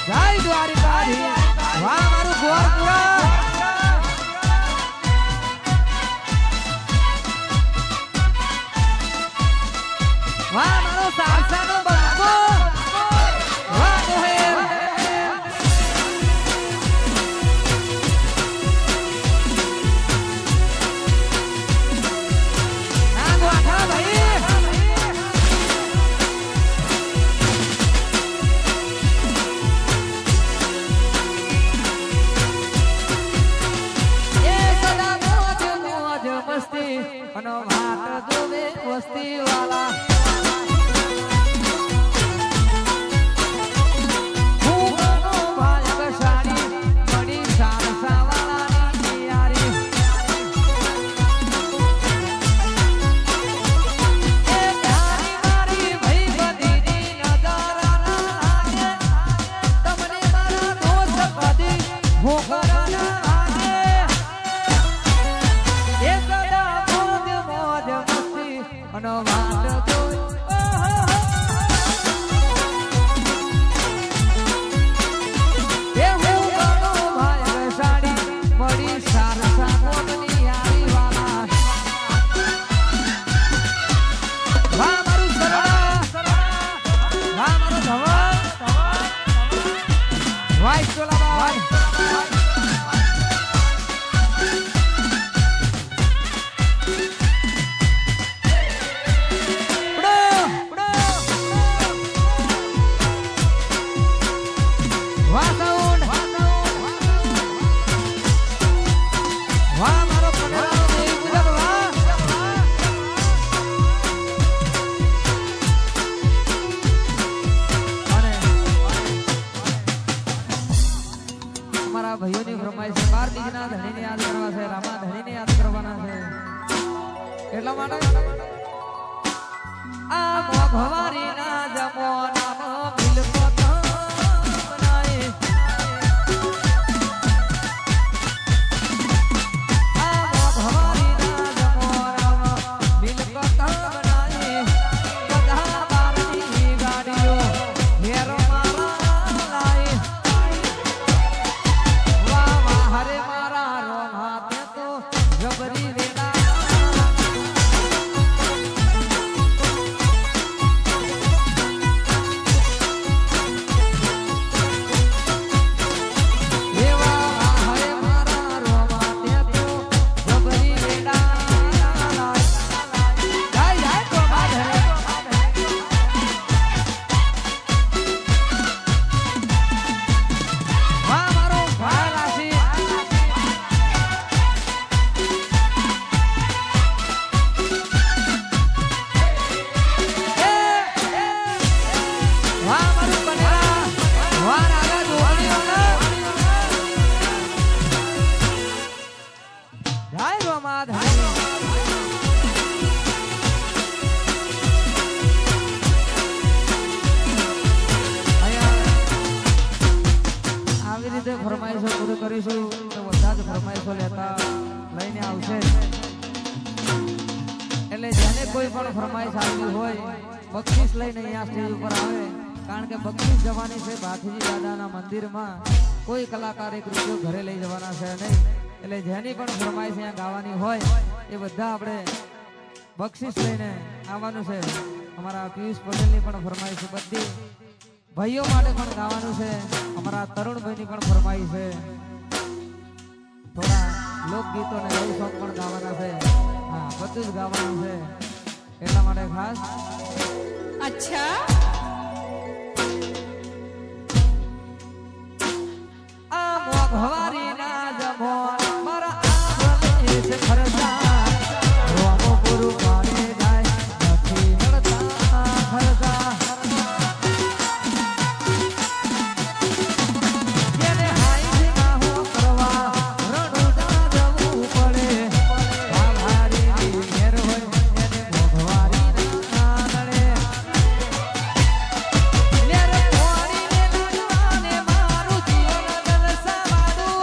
જય દ્વારિકાધીશ વાહ મારું ગોરપુરા વાહ મારો સારસાનો બંકો વાહ મોહેર ના ગોઠા ભાઈ અને વાત જોવે વસ્તી વાલા ભાઈઓની ફરમાઈશ છે 12 બીજના ધણીને યાદ કરવા છે રામા ધણીને યાદ કરવાના છે એટલા માટે આ મોઘવારીના જમોનામાં મિલકત બનાય આ મોઘવારીના જમોનામાં મિલકત બનાય બધા બારની ગાડીઓ ઘેર ફરમાઈશો પૂરી કરીશું તો બધા જ ફરમાઈશો લેતા લઈને આવશે એટલે જેને કોઈ પણ ફરમાઈશ આવી હોય બક્ષિસ લઈને અહીંયા સ્ટેજ ઉપર આવે કારણ કે બક્ષિસ જવાની છે ભાથીજી દાદાના મંદિરમાં કોઈ કલાકાર એક રૂપિયો ઘરે લઈ જવાના છે નહીં એટલે જેની પણ ફરમાઈશ અહીંયા ગાવાની હોય એ બધા આપણે બક્ષિસ લઈને આવવાનું છે અમારા પિયુષ પટેલની પણ ફરમાઈશ બધી ભાઈઓ માટે પણ ગાવાનું છે અમારા તરુણભાઈની પણ ફરમાઈશ છે થોડા લોકગીતો અને લવ સોંગ પણ ગાવાના છે હા બધું જ ગાવાનું છે એટલા માટે ખાસ અચ્છા આ મોઘવારીના જમોન મારા આંગણે છે ખર્ચા રોમો પૂરું પાડે જાય નથી નડતા ખર્ચા મારું જીવન જલસા વાળું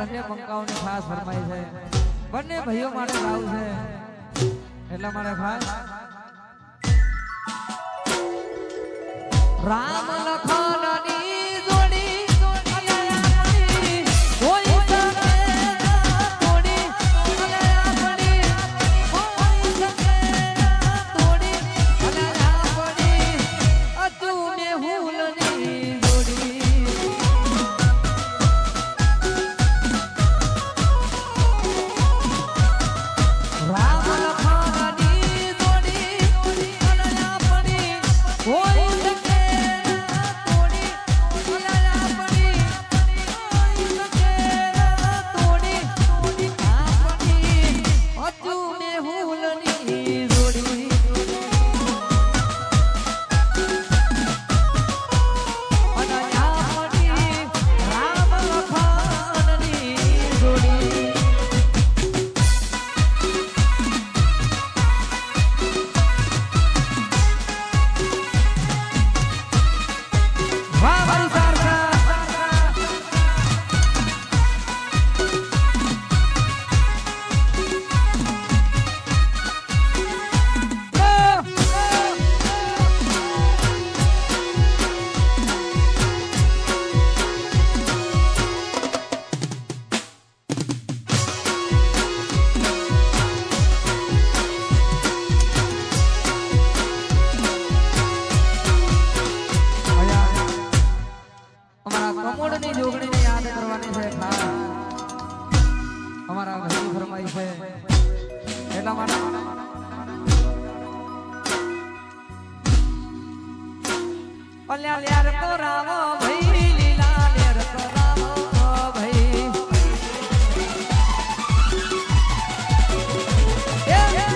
બંને બંકાઓની ખાસ ફરમાઈ છે બંને ભાઈઓ માટે ગાવું છે એટલા માટે ખાસ રામ લખનની જોડી કોઈ શકે ના તોડી આપણી કોઈ શકે ના તોડી આપણી અજુ મેહુલની જોડી રામ લખનની જોડી આપણી કોઈ કમોડની જોગણીને યાદ કરવાની છે ખાસ અમારા ભાઈ ફરમાઈ છે એટલા માટે અલ્યા લ્યાર કોરાવો ભાઈ લીલા લ્યાર કોરાવો ભાઈ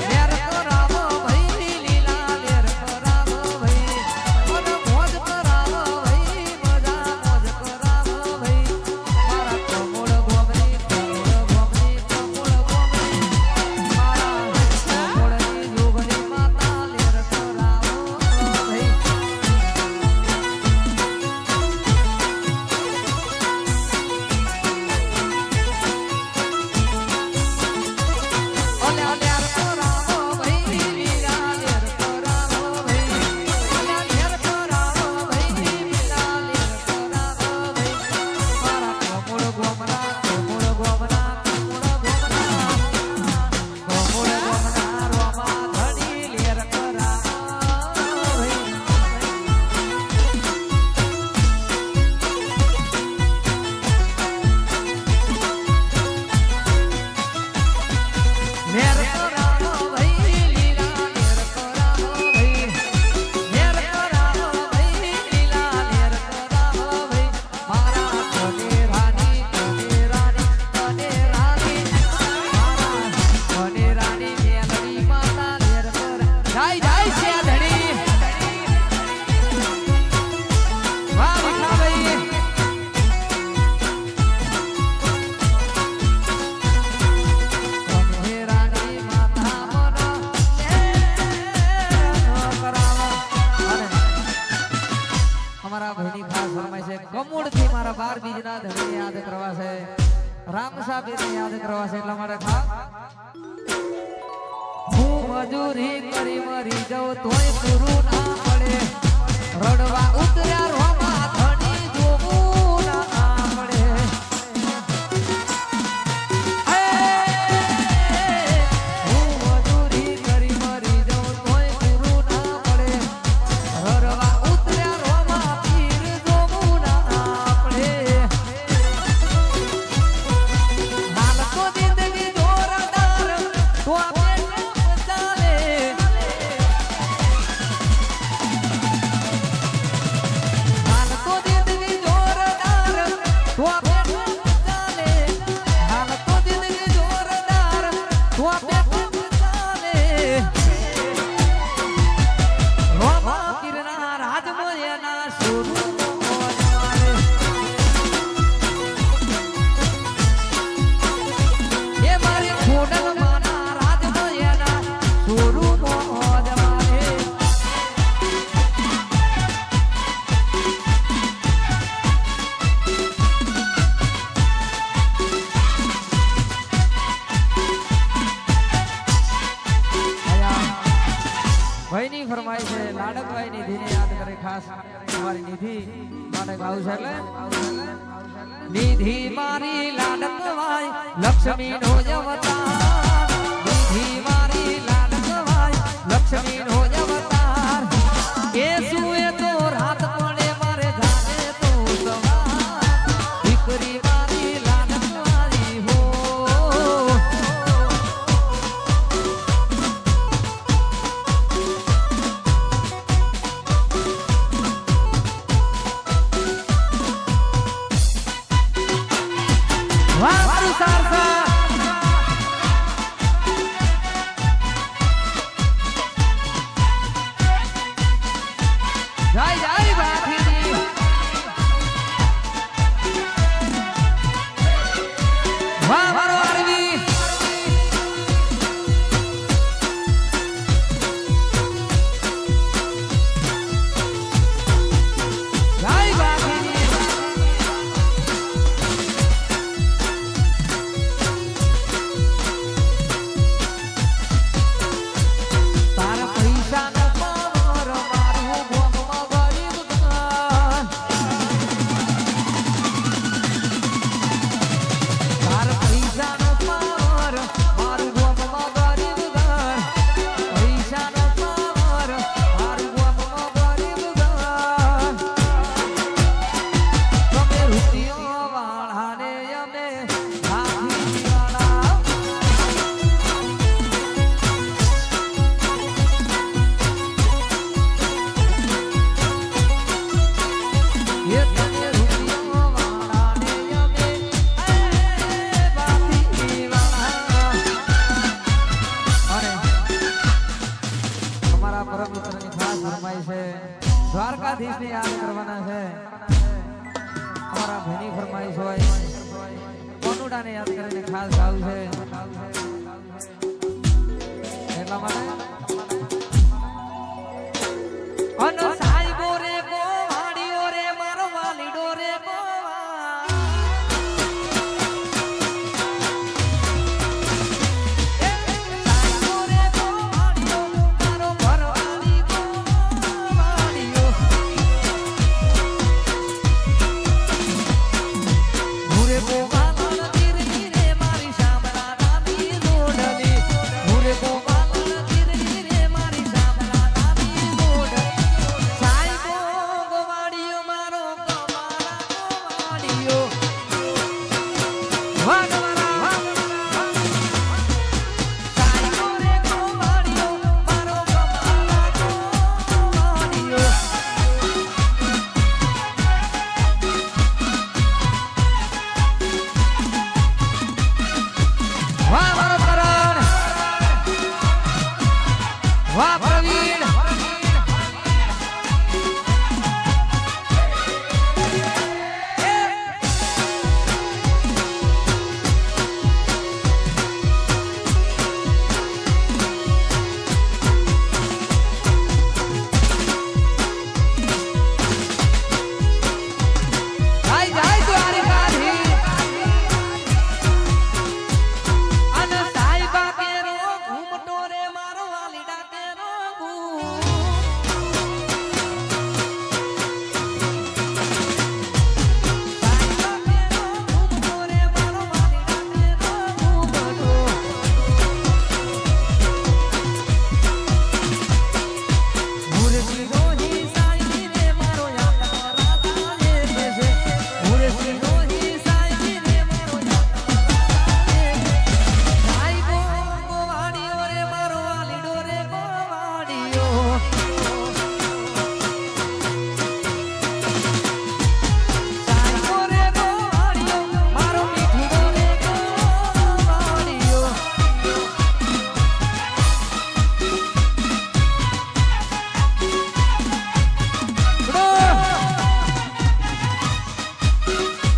લ્યાર કોરાવો ભાઈ લીલા લ્યાર કોરાવો ભાઈ મોજ મોજ કરાવો ભાઈ મજા મોજ કરાવો ભાઈ મારા કમોડ ગોમની મારા કમોડની જોગણી માતા લ્યાર કોરાવો ભાઈ કમોડથી મારા 12 બીજના ધણીને યાદ કરવા છે રામ સાહેબને યાદ કરવા છે એટલા માટે ખા હું મજૂરી કરી મરી જાઉં તોય પૂરું ના પડે રડવા ઉતર્યા રોમા ધણી જોવું ના પડે હું મજૂરી કરી મરી જાઉં તોય પૂરું ના પડે રડવા ઉતર્યા રોમા પીર જોવું ના પડે હાલ તો જિંદગી જોરદાર તો આપણે ચાલે ફરમાઈ છે લાડકભાઈ નિધિને યાદ કરે ખાસ તમારી નિધિ માટે ગાવું છે એટલે નિધિ મારી લાડકવાય લક્ષ્મી નો અવતાર નિધિ મારી લાડકવાય લક્ષ્મી નો અવતાર એ સુએ તો રાત પડે મારે જાગે તો સવાર દીકરી મારી લાડકવાય હો વાહ મારું સારસા જય જય બાપીજી વાહ મારો આરવી જય બાપીજી તારા પૈસા ન પાવર મારું ગોમમાં ગરીબ ઘર તારા પૈસા ન પાવર મારું ગોમમાં ગરીબ ઘર પૈસા ન પાવર મારું ગોમમાં ગરીબ ઘર તમે રૂપિયો વાળાને અમે હાથી વાળા એ તમે રૂપિયો વાળાને અમે બાપી વાળા અને અમારા પરમ મિત્રની ખાસ ફરમાઈ છે દ્વારકાધીશને યાદ કરવાના છે અમારા ભેની ફરમાઈશ હોય કોનુડાને યાદ કરીને ખાસ ગાવું છે એટલા માટે